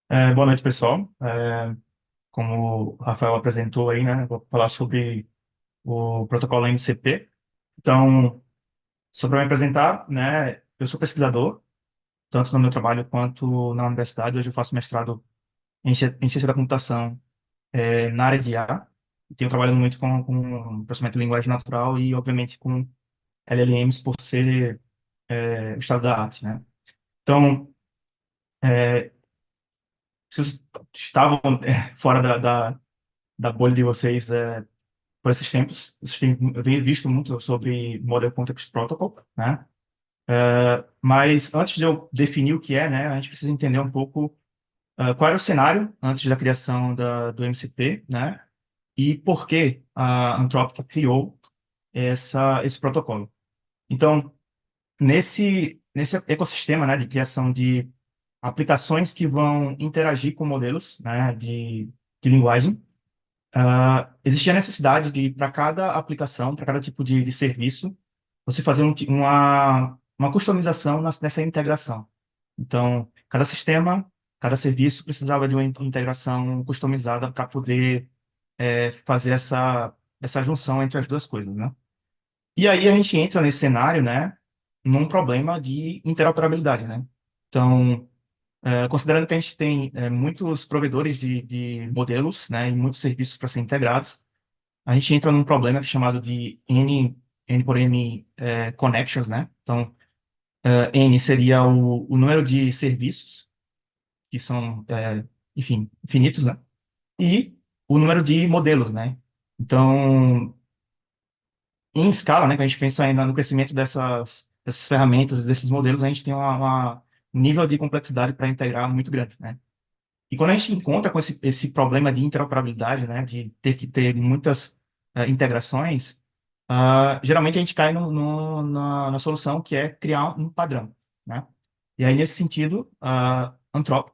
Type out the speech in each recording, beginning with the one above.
Boa noite, pessoal. Como o Rafael apresentou aí, né, vou falar sobre o protocolo MCP. Então, só para me apresentar, né, eu sou pesquisador, tanto no meu trabalho quanto na universidade. Hoje eu faço mestrado em ciência da computação, na área de IA. Tenho trabalhado muito com processamento de linguagem natural e, obviamente, com LLMs por ser o estado da arte, né? Então, é, vocês estavam fora da bolha de vocês, por esses tempos. Eu venho visto muito sobre Model Context Protocol, né? Mas antes de eu definir o que é, né, a gente precisa entender um pouco qual era o cenário antes da criação do MCP, né? E por que a Anthropic criou esse protocolo. Então, nesse ecossistema, né, de criação de aplicações que vão interagir com modelos, né, de linguagem, existia a necessidade de, para cada aplicação, para cada tipo de serviço, você fazer uma customização nessa integração. Então, cada sistema, cada serviço precisava de uma integração customizada para poder fazer essa junção entre as duas coisas, né? E aí a gente entra nesse cenário, né, num problema de interoperabilidade, né? Então, considerando que a gente tem muitos provedores de modelos, né, e muitos serviços para serem integrados, a gente entra num problema chamado de N por N connections, né? Então, N seria o número de serviços, que são, enfim, infinitos, né? E o número de modelos, né? Então, em escala, né, que a gente pensa ainda no crescimento dessas ferramentas, desses modelos, a gente tem um nível de complexidade para integrar muito grande, né? E quando a gente encontra com esse problema de interoperabilidade, né, de ter que ter muitas integrações, geralmente a gente cai na solução que é criar um padrão, né? E aí, nesse sentido, a Anthropic,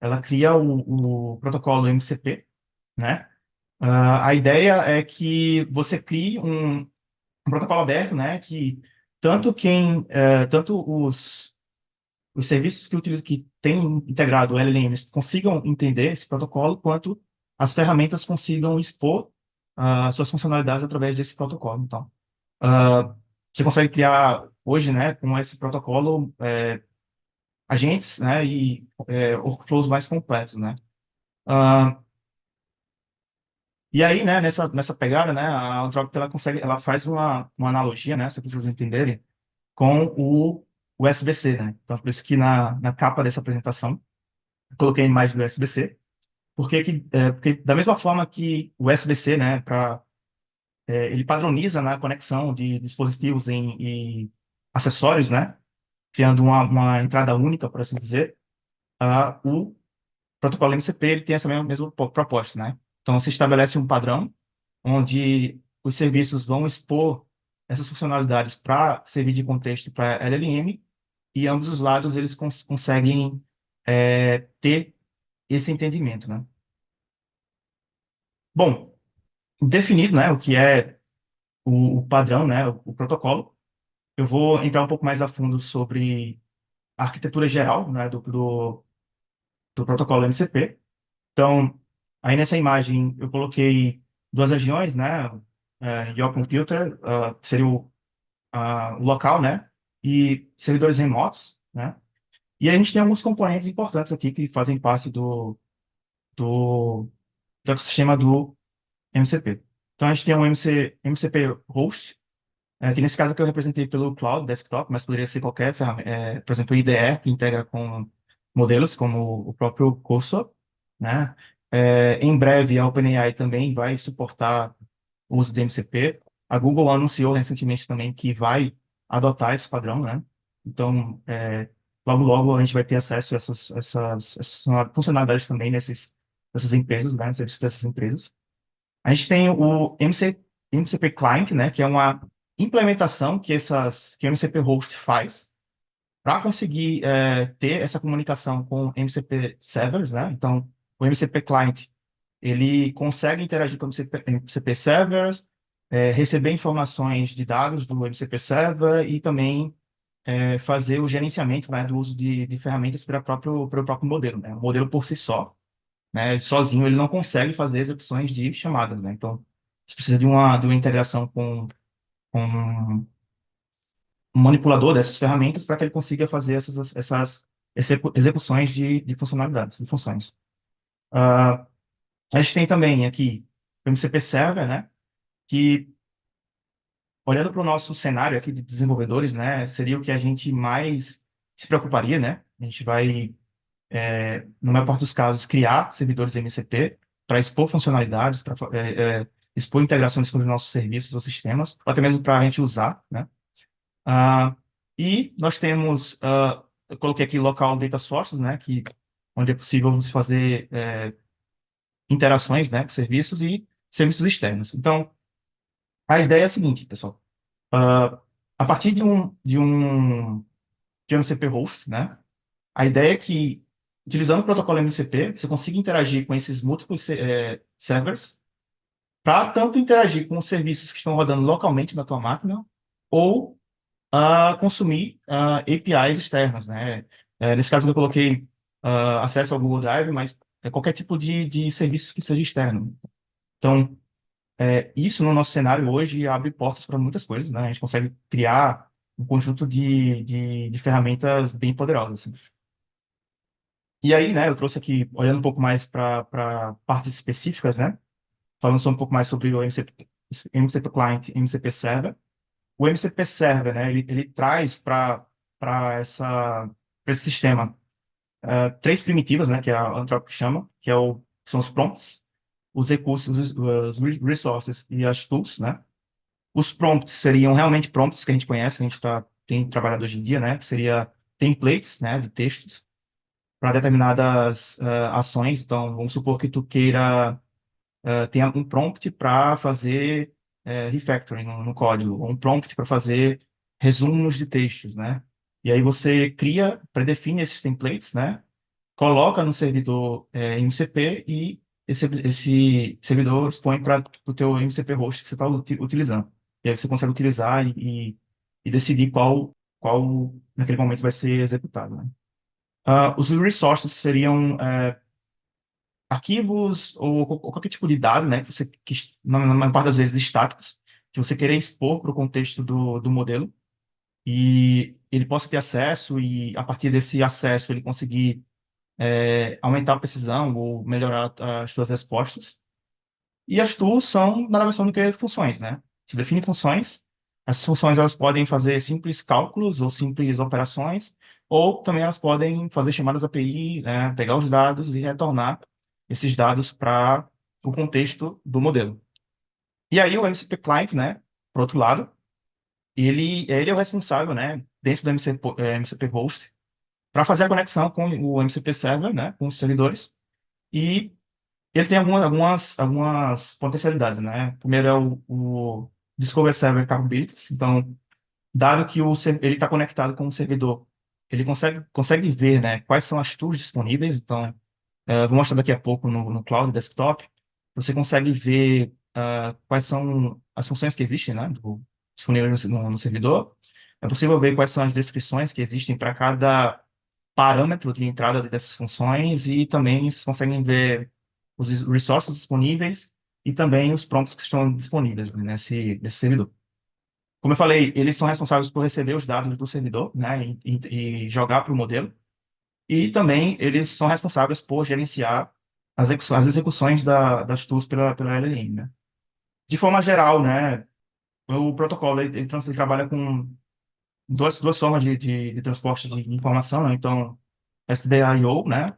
ela cria o protocolo MCP, né? A ideia é que você crie um protocolo aberto, né, que tanto os serviços que têm integrado o LLMs consigam entender esse protocolo, quanto as ferramentas consigam expor suas funcionalidades através desse protocolo. Então, ah, você consegue criar hoje, né, com esse protocolo, agentes, né, e workflows mais completos, né? Ah, e aí, né, nessa pegada, né, a Anthropic ela faz uma analogia, né, se vocês entenderem, com o USB-C, né? Então, por isso que na capa dessa apresentação eu coloquei a imagem do USB-C, porque da mesma forma que o USB-C, né, ele padroniza na conexão de dispositivos e acessórios, né, criando uma entrada única, por assim dizer, o protocolo MCP ele tem essa mesma proposta, né? Então, se estabelece um padrão onde os serviços vão expor essas funcionalidades para servir de contexto para LLM, e ambos os lados eles conseguem ter esse entendimento, né? Bom, definido, né, o que é o padrão, né, o protocolo, eu vou entrar um pouco mais a fundo sobre a arquitetura geral, né, do protocolo MCP. Então, aí nessa imagem eu coloquei duas regiões, né, Your Computer, seria o local, né, e servidores remotos, né. E a gente tem alguns componentes importantes aqui que fazem parte do, do ecossistema do MCP. Então, a gente tem um MCP host, que nesse caso aqui eu representei pelo Cloud Desktop, mas poderia ser qualquer ferramenta, por exemplo, o IDE, que integra com modelos como o próprio Cursor, né? Em breve, a OpenAI também vai suportar o uso de MCP. A Google anunciou recentemente também que vai adotar esse padrão, né? Então, logo, logo a gente vai ter acesso a essas funcionalidades também nessas empresas, né? No serviço dessas empresas. A gente tem o MCP Client, né, que é uma implementação que o MCP Host faz para conseguir ter essa comunicação com o MCP Servers, né? Então, o MCP Client, ele consegue interagir com o MCP Servers, receber informações de dados do MCP Server e também fazer o gerenciamento, né, do uso de ferramentas para o próprio modelo, né? O modelo por si só, né, sozinho ele não consegue fazer execuções de chamadas, né? Então, você precisa de uma integração com um manipulador dessas ferramentas para que ele consiga fazer essas execuções de funcionalidades, de funções. Ah, a gente tem também aqui o MCP Server, né? Que, olhando para o nosso cenário aqui de desenvolvedores, né? Seria o que a gente mais se preocuparia, né? A gente vai, na maior parte dos casos, criar servidores MCP para expor funcionalidades, para expor integrações com os nossos serviços ou sistemas, ou até mesmo para a gente usar, né? Ah, e nós temos, eu coloquei aqui local data sources, né? Onde é possível você fazer interações, né, com serviços e serviços externos. Então, a ideia é a seguinte, pessoal. Ah, a partir de um MCP host, né? A ideia é que, utilizando o protocolo MCP, você consiga interagir com esses múltiplos servers para tanto interagir com os serviços que estão rodando localmente na tua máquina ou consumir APIs externas, né? Nesse caso, eu coloquei acesso ao Google Drive, mas é qualquer tipo de serviço que seja externo. Então, isso no nosso cenário hoje abre portas para muitas coisas, né? A gente consegue criar um conjunto de ferramentas bem poderosas, assim. E aí, né, eu trouxe aqui, olhando um pouco mais para partes específicas, né? Falando só um pouco mais sobre o MCP Client e MCP Server. O MCP Server, né, ele traz para esse sistema três primitivas, né, que a Anthropic chama, que são os prompts, os recursos, os resources e as tools, né? Os prompts seriam realmente prompts que a gente conhece, que a gente tem trabalhado hoje em dia, né? Que seria templates, né, de textos para determinadas ações. Então, vamos supor que tu queira ter um prompt para fazer refactoring no código, ou um prompt para fazer resumos de textos, né? E aí você cria, predefine esses templates, né? Coloca no servidor MCP e esse servidor expõe para o teu MCP host que você está utilizando. E aí você consegue utilizar e decidir qual naquele momento vai ser executado, né? Os resources seriam arquivos ou qualquer tipo de dado, né, na maior parte das vezes estáticos, que você querer expor para o contexto do modelo e ele possa ter acesso e a partir desse acesso ele conseguir aumentar a precisão ou melhorar as suas respostas. E as tools são nada mais são do que funções, né? Se define funções, essas funções elas podem fazer simples cálculos ou simples operações, ou também elas podem fazer chamadas API, né? Pegar os dados e retornar esses dados para o contexto do modelo. E aí o MCP Client, né? Por outro lado, ele é o responsável, né? Dentro do MCP Host, para fazer a conexão com o MCP Server, né? Com os servidores. E ele tem algumas potencialidades, né? Primeiro é o Discover Server Capabilities. Então, dado que ele está conectado com o servidor, ele consegue ver, né, quais são as tools disponíveis. Então, vou mostrar daqui a pouco no Cloud Desktop. Você consegue ver quais são as funções que existem, né, disponíveis no servidor. É possível ver quais são as descrições que existem para cada parâmetro de entrada dessas funções e também vocês conseguem ver os resources disponíveis e também os prompts que estão disponíveis, né, nesse servidor. Como eu falei, eles são responsáveis por receber os dados do servidor, né, e jogar para o modelo. E também eles são responsáveis por gerenciar as execuções das tools pela LLM, né. De forma geral, né, o protocolo ele trabalha com duas formas de transporte de informação, né? Então, SDIO, né?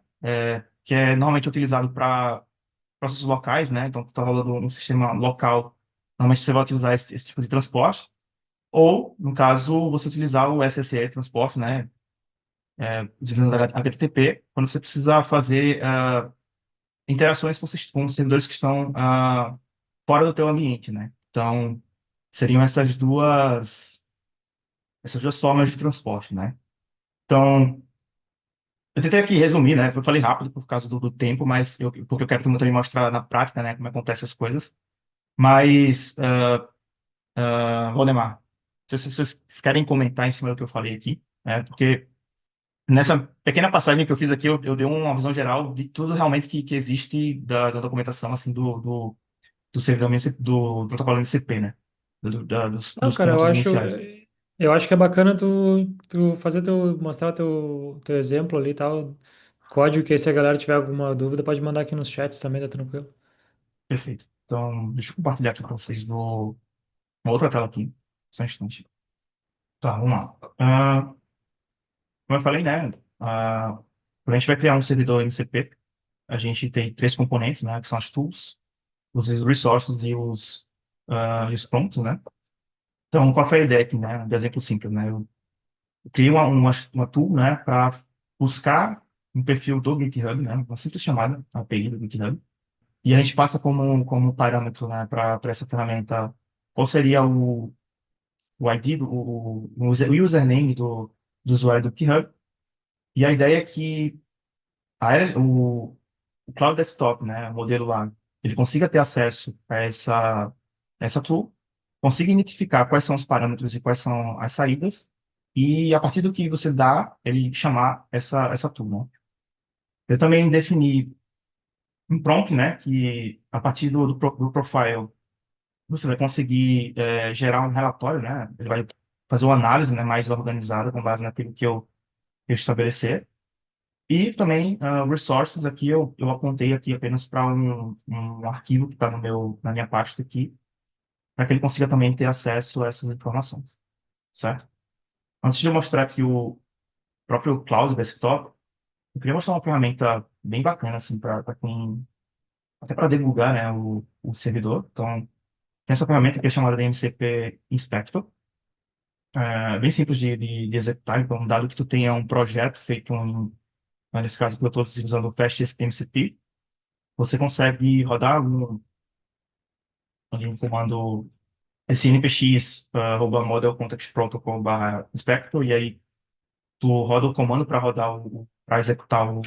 Que é normalmente utilizado para processos locais, né? Então, está rolando no sistema local, normalmente você vai utilizar esse tipo de transporte. Ou, no caso, você utilizar o SSE transporte, né? Desenvolvendo HTTP, quando você precisa fazer interações com servidores que estão fora do teu ambiente, né? Então, seriam essas duas formas de transporte, né? Então, eu tentei aqui resumir, né? Eu falei rápido por causa do tempo, mas porque eu quero também mostrar na prática, né, como acontecem as coisas. Mas, Valdemar, se vocês querem comentar em cima do que eu falei aqui, né? Porque nessa pequena passagem que eu fiz aqui, eu dei uma visão geral de tudo realmente que existe da documentação, assim, do servidor do protocolo MCP, né? Não, Dos cara, pontos iniciais. eu acho que é bacana tu fazer mostrar teu exemplo ali e tal. Código que aí se a galera tiver alguma dúvida, pode mandar aqui nos chats também, tá tranquilo. Perfeito. Então, deixa eu compartilhar aqui para vocês uma outra tela aqui. Só um instante. Tá, vamos lá. Como eu falei, né? Quando a gente vai criar um servidor MCP, a gente tem três componentes, né? Que são as tools, os resources e os prompts, né? Então, qual foi a ideia aqui, né? De exemplo simples, né? Eu criei uma tool, né? Para buscar um perfil do GitHub, né? Uma simples chamada, API do GitHub. E a gente passa como parâmetro, né? Para essa ferramenta, qual seria o ID, o username do usuário do GitHub. E a ideia é que o Cloud Desktop, né, o modelo lá, ele consiga ter acesso a essa tool, consiga identificar quais são os parâmetros e quais são as saídas, e a partir do que você dá, ele chamar essa tool, né? Eu também defini um prompt, né, que a partir do profile você vai conseguir gerar um relatório, né? Ele vai fazer uma análise, né, mais organizada com base naquilo que eu estabelecer. E também, resources aqui, eu apontei aqui apenas para um arquivo que está no na minha pasta aqui, para que ele consiga também ter acesso a essas informações, certo? Antes de eu mostrar aqui o próprio Cloud Desktop, eu queria mostrar uma ferramenta bem bacana, assim, para quem, até para divulgar, né, o servidor. Então, tem essa ferramenta que é chamada de MCP Inspector, bem simples de executar. Então, dado que tu tenha um projeto feito nesse caso que eu estou usando o FastMCP, você consegue rodar ali um comando esse npx model context protocol barra inspector, e aí tu roda o comando para para executar o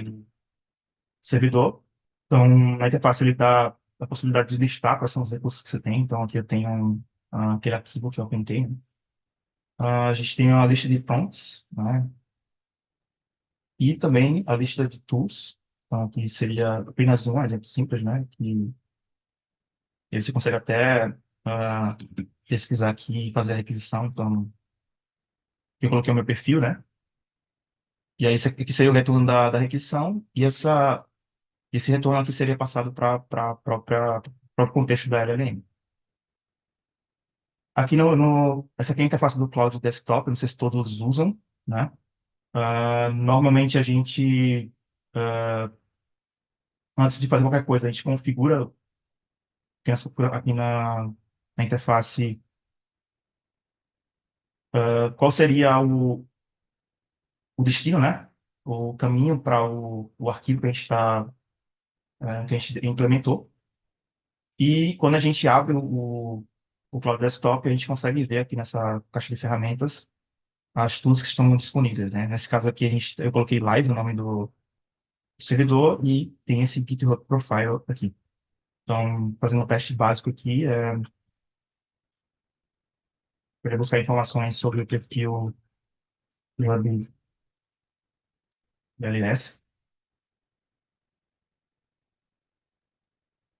servidor. Então, na interface ele dá a possibilidade de listar quais são os recursos que você tem. Então, aqui eu tenho aquele arquivo que eu apontei, né? A gente tem a lista de prompts, né? E também a lista de tools, então, que seria apenas um exemplo simples, né? Que aí você consegue até ah, pesquisar aqui e fazer a requisição. Então, eu coloquei o meu perfil, né? E aí, esse aqui seria o retorno da requisição, e esse retorno aqui seria passado para próprio contexto da LLM. Aqui essa aqui é a interface do Cloud Desktop, não sei se todos usam, né? Normalmente a gente, ah, antes de fazer qualquer coisa, a gente configura, pensa aqui na interface, qual seria o destino, né? O caminho para o arquivo que a gente que a gente implementou. E quando a gente abre o Cloud Desktop, a gente consegue ver aqui nessa caixa de ferramentas as tools que estão disponíveis, né? Nesse caso aqui, eu coloquei Live no nome do servidor e tem esse GitHub Profile aqui. Então, fazendo um teste básico aqui, eu vou buscar informações sobre o perfil GitHub LS.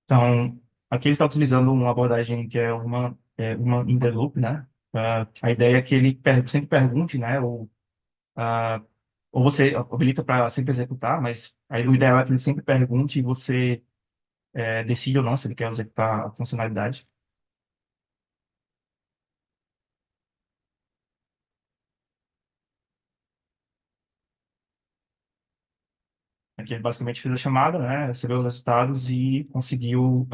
Então, aqui ele está utilizando uma abordagem que é uma in the loop, né? A ideia é que ele sempre pergunte, né? Ah, ou você habilita para sempre executar, mas aí o ideal é que ele sempre pergunte e você decide ou não se ele quer executar a funcionalidade. Aqui ele basicamente fez a chamada, né, recebeu os resultados e conseguiu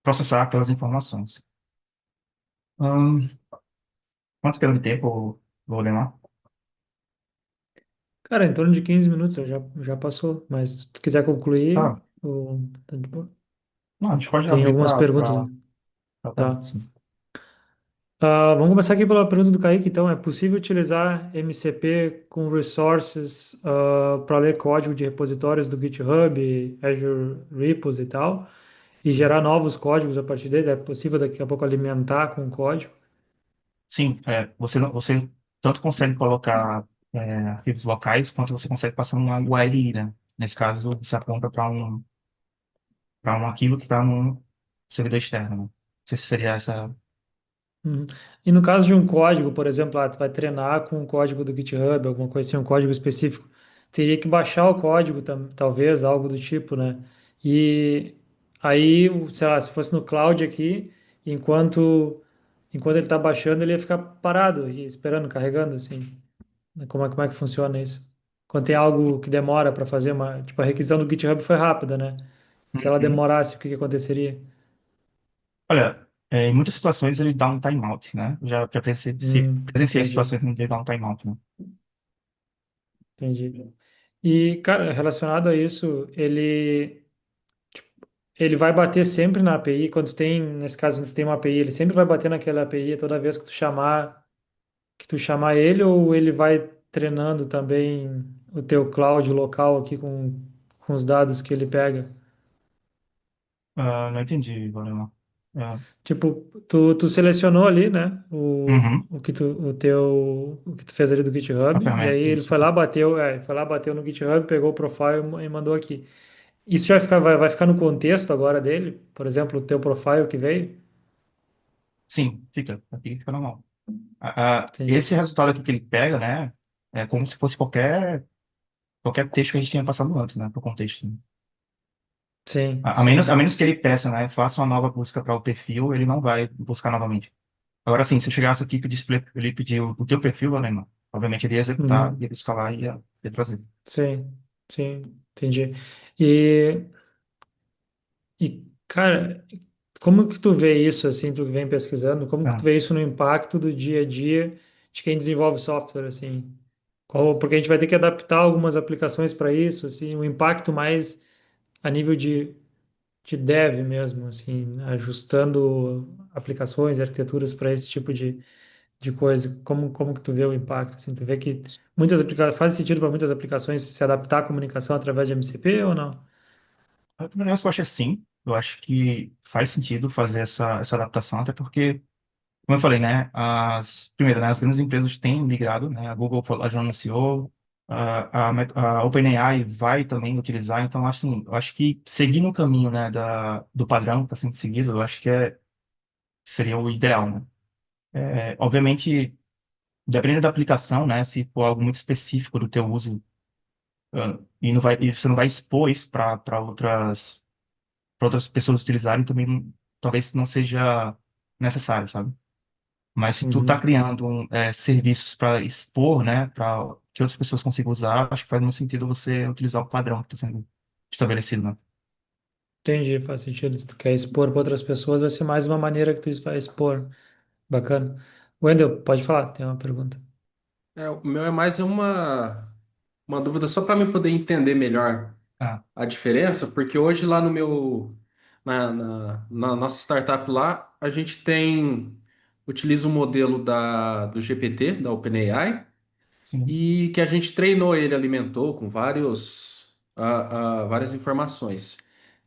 processar aquelas informações. Hum, quanto que deu de tempo, vou lá? Cara, em torno de 15 minutos já passou, mas se tu quiser concluir, Tá, tá de boa. não, a gente pode Tem abrir algumas perguntas, para pergunta, tá? sim. Vamos começar aqui pela pergunta do Kaique, então. É possível utilizar MCP com resources para ler código de repositórios do GitHub, Azure Repos e tal, e Sim. gerar novos códigos a partir dele? É possível daqui a pouco alimentar com código? sim, você tanto consegue colocar arquivos locais, quanto você consegue passar uma URL, né? Nesse caso, você aponta para um arquivo que está num servidor externo, né? Não sei se seria essa. Uhum. E no caso de um código, por exemplo, tu vai treinar com um código do GitHub, alguma coisa assim, um código específico, teria que baixar o código, talvez, algo do tipo, né? E aí, sei lá, se fosse no cloud aqui, enquanto ele está baixando, ele ia ficar parado e esperando, carregando, assim. Como é que funciona isso? Quando tem algo que demora para fazer tipo, a requisição do GitHub foi rápida, né? Se ela Uhum. demorasse, o que que aconteceria? Olha, em muitas situações ele dá um timeout, né? Eu já presenciei Entendi, situações onde ele dá um timeout, né? entendi. E, cara, relacionado a isso, ele vai bater sempre na API, nesse caso, quando tu tem uma API, ele sempre vai bater naquela API toda vez que tu chamar ele, ou ele vai treinando também o teu cloud local aqui com os dados que ele pega? Ah, não entendi, Valeu. Ah, Tipo, tu selecionou ali, né, uhum. o que tu fez ali do A GitHub, e aí ferramenta, ele isso. foi lá, bateu no GitHub, pegou o profile e mandou aqui. Isso vai ficar no contexto agora dele? Por exemplo, o teu profile que veio? Sim, fica. Aqui fica normal. Entendi. Esse resultado aqui que ele pega, né? É como se fosse qualquer texto que a gente tinha passado antes, né? Por contexto, né? Sim, A sim. menos que ele peça, né? Faça uma nova busca para o perfil, ele não vai buscar novamente. Agora sim, se eu chegasse aqui e pedisse pra ele pedir o teu perfil, Valema, obviamente ele ia executar, ia Uhum. buscar lá e ia trazer. Sim, sim, entendi. E, cara, como que tu vê isso, assim, tu que vem pesquisando, como que tu Ah, vê isso no impacto do dia a dia de quem desenvolve software, assim? Porque a gente vai ter que adaptar algumas aplicações para isso, assim, o impacto mais a nível de dev mesmo, assim, ajustando aplicações, arquiteturas para esse tipo de coisa. Como que tu vê o impacto, assim? Tu vê que faz sentido para muitas aplicações se adaptar à comunicação através de MCP ou não? a primeira resposta é sim. Eu acho que faz sentido fazer essa adaptação, até porque, como eu falei, né, primeiro, né, as grandes empresas têm migrado, né, a Google já anunciou, a OpenAI vai também utilizar, então, assim, eu acho que seguir no caminho, né, do padrão que está sendo seguido, eu acho que seria o ideal, né. Obviamente, dependendo da aplicação, né, se for algo muito específico do teu uso, e você não vai expor isso para outras pessoas utilizarem, também talvez não seja necessário, sabe? Mas se tu tá Uhum. criando serviços para expor, né, para que outras pessoas consigam usar, acho que faz muito sentido você utilizar o padrão que está sendo estabelecido, né? Entendi, faz sentido. Se tu quer expor para outras pessoas, vai ser mais uma maneira que tu vai expor. Bacana. Wendel, pode falar, tem uma pergunta. O meu é mais uma dúvida só para me poder entender melhor Ah, a diferença, porque hoje lá no meu na nossa startup lá, a gente utiliza o modelo do GPT, da OpenAI, sim. e que a gente treinou ele, alimentou com várias informações.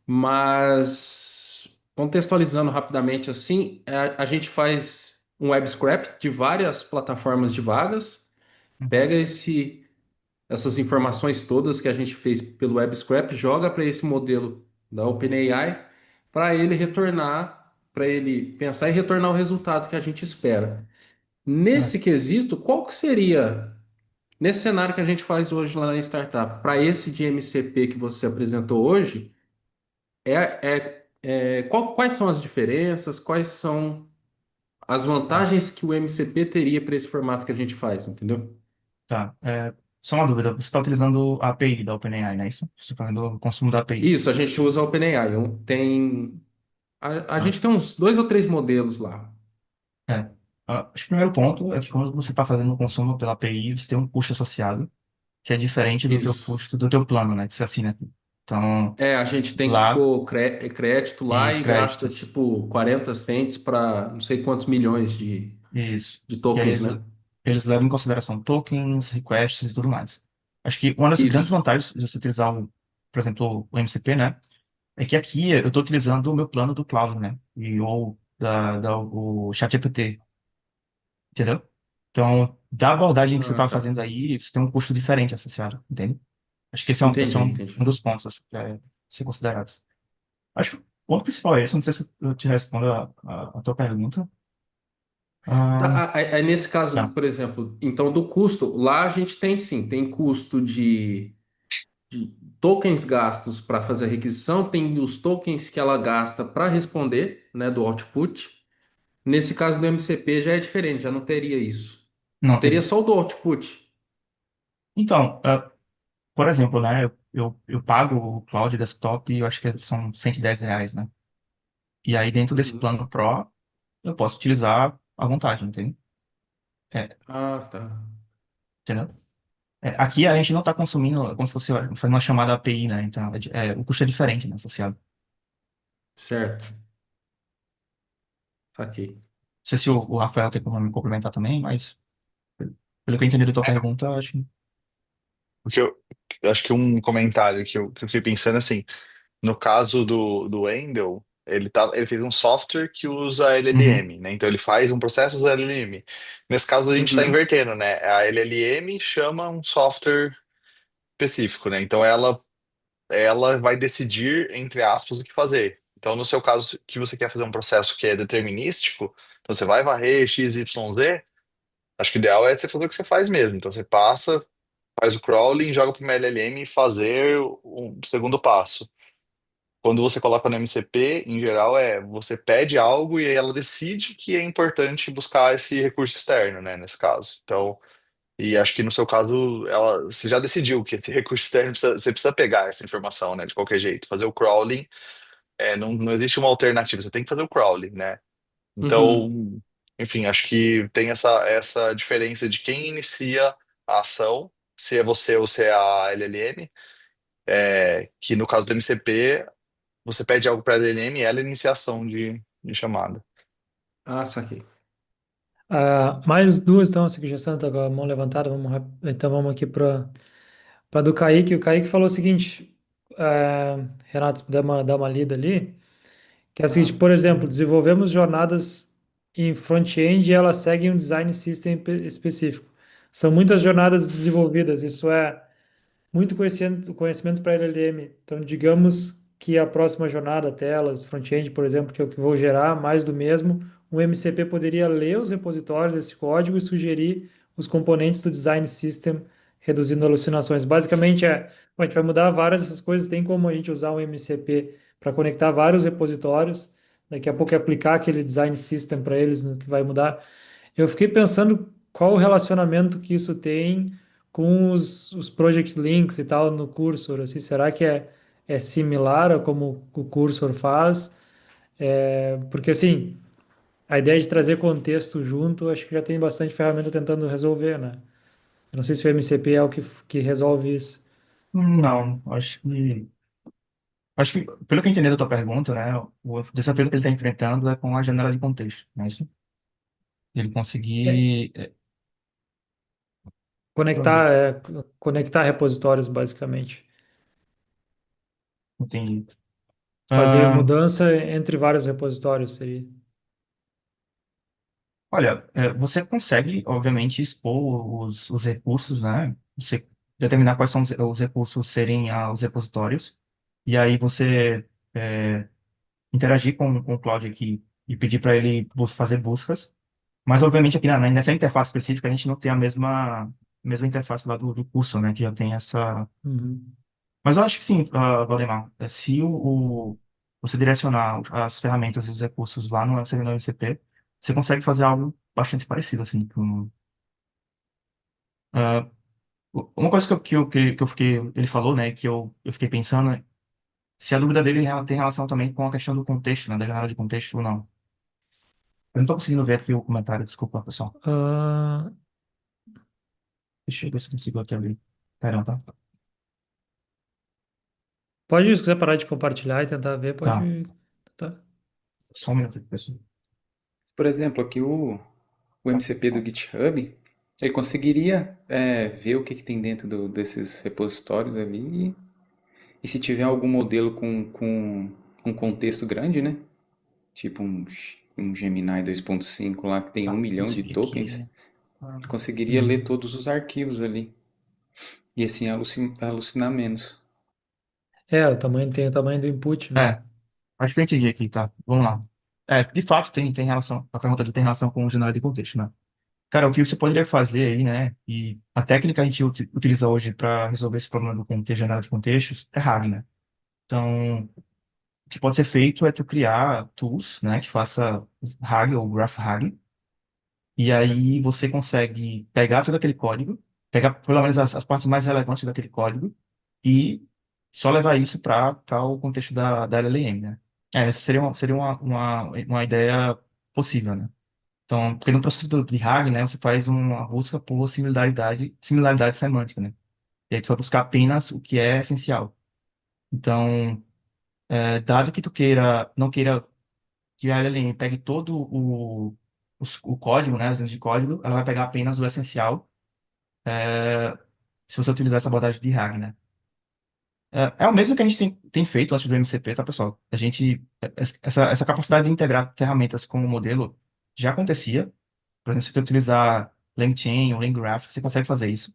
Mas, contextualizando rapidamente assim, a gente faz um web scrape de várias plataformas de vagas, Uhum. pega essas informações todas que a gente fez pelo web scrape, joga para esse modelo da OpenAI para ele pensar e retornar o resultado que a gente espera. Ah, Nesse quesito, qual que seria nesse cenário que a gente faz hoje lá na startup, para esse de MCP que você apresentou hoje, quais são as diferenças, quais são as tá, vantagens que o MCP teria para esse formato que a gente faz, entendeu? tá. Só uma dúvida, você está utilizando a API da OpenAI, não é isso? Você está fazendo o consumo da API. Isso, a gente usa a OpenAI. A Tá? gente tem uns dois ou três modelos lá. É. Acho que o primeiro ponto é que quando você está fazendo o consumo pela API, você tem um custo associado, que é diferente do teu Isso. custo do teu plano, né? Que você assina. Então, A gente tem que lá, pôr crédito lá os e gasta créditos, tipo 40 cents para não sei quantos milhões isso. de E aí tokens, né? eles levam em consideração tokens, requests e tudo mais. Acho que uma das grandes Isso. vantagens de você utilizar, por exemplo, o MCP, né? É que aqui eu estou utilizando o meu plano do cloud, né? O ChatGPT. entendeu? Então, da abordagem que você Ah, estava tá. fazendo aí, você tem um custo diferente associado, entende? Acho que esse é Entendi, entendi. um dos pontos a ser considerados. Acho que o ponto principal é esse, não sei se eu te respondo a tua pergunta. Ah, Tá, aí nesse caso, tá. por exemplo, então do custo, lá a gente tem sim, tem custo de tokens gastos para fazer a requisição, tem os tokens que ela gasta para responder, né, do output. Nesse caso do MCP já é diferente, já não teria isso. Não Teria teria. só o do output. Então, por exemplo, né, eu pago o Cloud Desktop e eu acho que são R$ 110, né? E aí, dentro desse Uhum. plano Pro, eu posso utilizar à vontade, entende? É, Ah, tá. entendeu? Aqui a gente não está consumindo como se fosse fazendo uma chamada API, né? Então, o custo é diferente, né, associado. Não Certo. Saquei. sei se o Rafael quer me complementar também, mas pelo que eu entendi da tua pergunta, eu acho que... Porque eu acho que um comentário que eu fiquei pensando assim, no caso do Wendel, ele fez um software que usa Uhum, LLM, né? Então ele faz um processo usa LLM. Nesse caso a gente está Uhum. invertendo, né? A LLM chama um software específico, né? Então ela vai decidir, entre aspas, o que fazer. Então, no seu caso, que você quer fazer um processo que é determinístico, então você vai varrer X, Y, Z, acho que o ideal é você fazer o que você faz mesmo. Então você passa, faz o crawling, joga para uma LLM fazer o segundo passo. Quando você coloca no MCP, em geral, você pede algo e aí ela decide que é importante buscar esse recurso externo, né, nesse caso. Então, e acho que no seu caso, você já decidiu que esse recurso externo você precisa pegar essa informação, né, de qualquer jeito. Fazer o crawling, não existe uma alternativa, você tem que fazer o crawling, né? Uhum. Então, enfim, acho que tem essa diferença de quem inicia a ação, se é você ou se é a LLM, que no caso do MCP, você pede algo para a LLM e ela é a iniciação de chamada. Ah, saquei. Mais duas estão aqui já estão com a mão levantada. Então vamos aqui para do Kaique. O Kaique falou o seguinte, Renato, se puder dar uma lida ali, que é o seguinte, Ah, por exemplo, sim. desenvolvemos jornadas em front-end e elas seguem um design system específico. São muitas jornadas desenvolvidas, isso é muito conhecimento para LLM. Então, digamos que a próxima jornada, telas, front-end, por exemplo, que é o que vou gerar, mais do mesmo, um MCP poderia ler os repositórios desse código e sugerir os componentes do design system, reduzindo alucinações. Basicamente, bom, a gente vai mudar várias dessas coisas, tem como a gente usar um MCP para conectar vários repositórios, daqui a pouco é aplicar aquele design system para eles, no que vai mudar. Eu fiquei pensando qual o relacionamento que isso tem com os project links e tal no Cursor, assim, será que é similar a como o Cursor faz? Porque, assim, a ideia de trazer contexto junto, acho que já tem bastante ferramenta tentando resolver, né? Eu não sei se o MCP é o que resolve isso. não, acho que, pelo que eu entendi da tua pergunta, né, o desafio que ele está enfrentando é com a janela de contexto, né? Isso? Ele É, conseguir... conectar, conectar repositórios, basicamente. entendi. Fazer Ah, mudança entre vários repositórios seria. olha, você consegue, obviamente, expor os recursos, né? Você determinar quais são os recursos serem os repositórios, e aí você interagir com o Cloud aqui e pedir para ele fazer buscas. Mas, obviamente, aqui nessa interface específica, a gente não tem a mesma interface lá do curso, né? Que já tem essa. Uhum. Mas eu acho que sim, Valdemar. Se você direcionar as ferramentas e os recursos lá no servidor MCP, você consegue fazer algo bastante parecido, assim. Ah, uma coisa ele falou, né, que eu fiquei pensando, é se a dúvida dele tem relação também com a questão do contexto, né, da janela de contexto ou não. Eu não estou conseguindo ver aqui o comentário, desculpa, pessoal. Ah, Deixa eu ver se eu consigo aqui abrir. Perdão, tá? pode, se quiser parar de compartilhar e tentar ver, Tá, pode. Tá. só um minuto aqui, pessoal. Por exemplo, aqui o MCP do GitHub, ele conseguiria ver o que tem dentro desses repositórios ali e se tiver algum modelo com um contexto grande, né? tipo um Gemini 2.5 lá que tem 1 milhão de Consegui aqui. tokens, Ah, conseguiria ler todos os arquivos ali. E assim alucinar menos. Tem o tamanho do input, né? Acho que eu entendi aqui, tá? Vamos lá. De fato, tem relação, a pergunta tem relação com o cenário de contexto, né? Cara, o que você poderia fazer aí, né? E a técnica que a gente utiliza hoje para resolver esse problema do contexto, geral de contextos, é RAG, né? Então, o que pode ser feito é tu criar tools, né? Que faça RAG ou Graph RAG, e aí você consegue pegar todo aquele código, pegar pelo menos as partes mais relevantes daquele código e só levar isso para o contexto da LLM, né? Essa seria uma ideia possível, né? Então, porque no processo de RAG, né, você faz uma busca por similaridade semântica, né? E aí tu vai buscar apenas o que é essencial. Então, dado que tu não queira que a LLM pegue todo o código, né, as linhas de código, ela vai pegar apenas o essencial, se você utilizar essa abordagem de RAG, né? É o mesmo que a gente tem feito antes do MCP, tá, pessoal? Essa capacidade de integrar ferramentas com o modelo já acontecia. Por exemplo, se você utilizar LangChain ou LangGraph, você consegue fazer isso.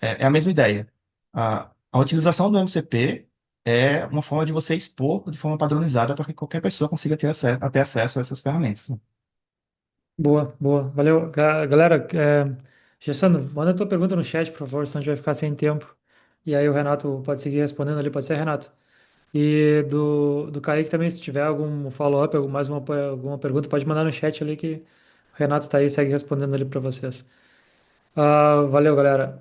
É a mesma ideia. A utilização do MCP é uma forma de você expor de forma padronizada para que qualquer pessoa consiga ter acesso a essas ferramentas, né? Boa, boa. Valeu. Galera, Gessano, manda tua pergunta no chat, por favor, senão a gente vai ficar sem tempo. E aí o Renato pode seguir respondendo ali, pode ser, Renato? E do Kaique também, se tiver algum follow-up, alguma pergunta, pode mandar no chat ali que o Renato tá aí e segue respondendo ali para vocês. Valeu, galera.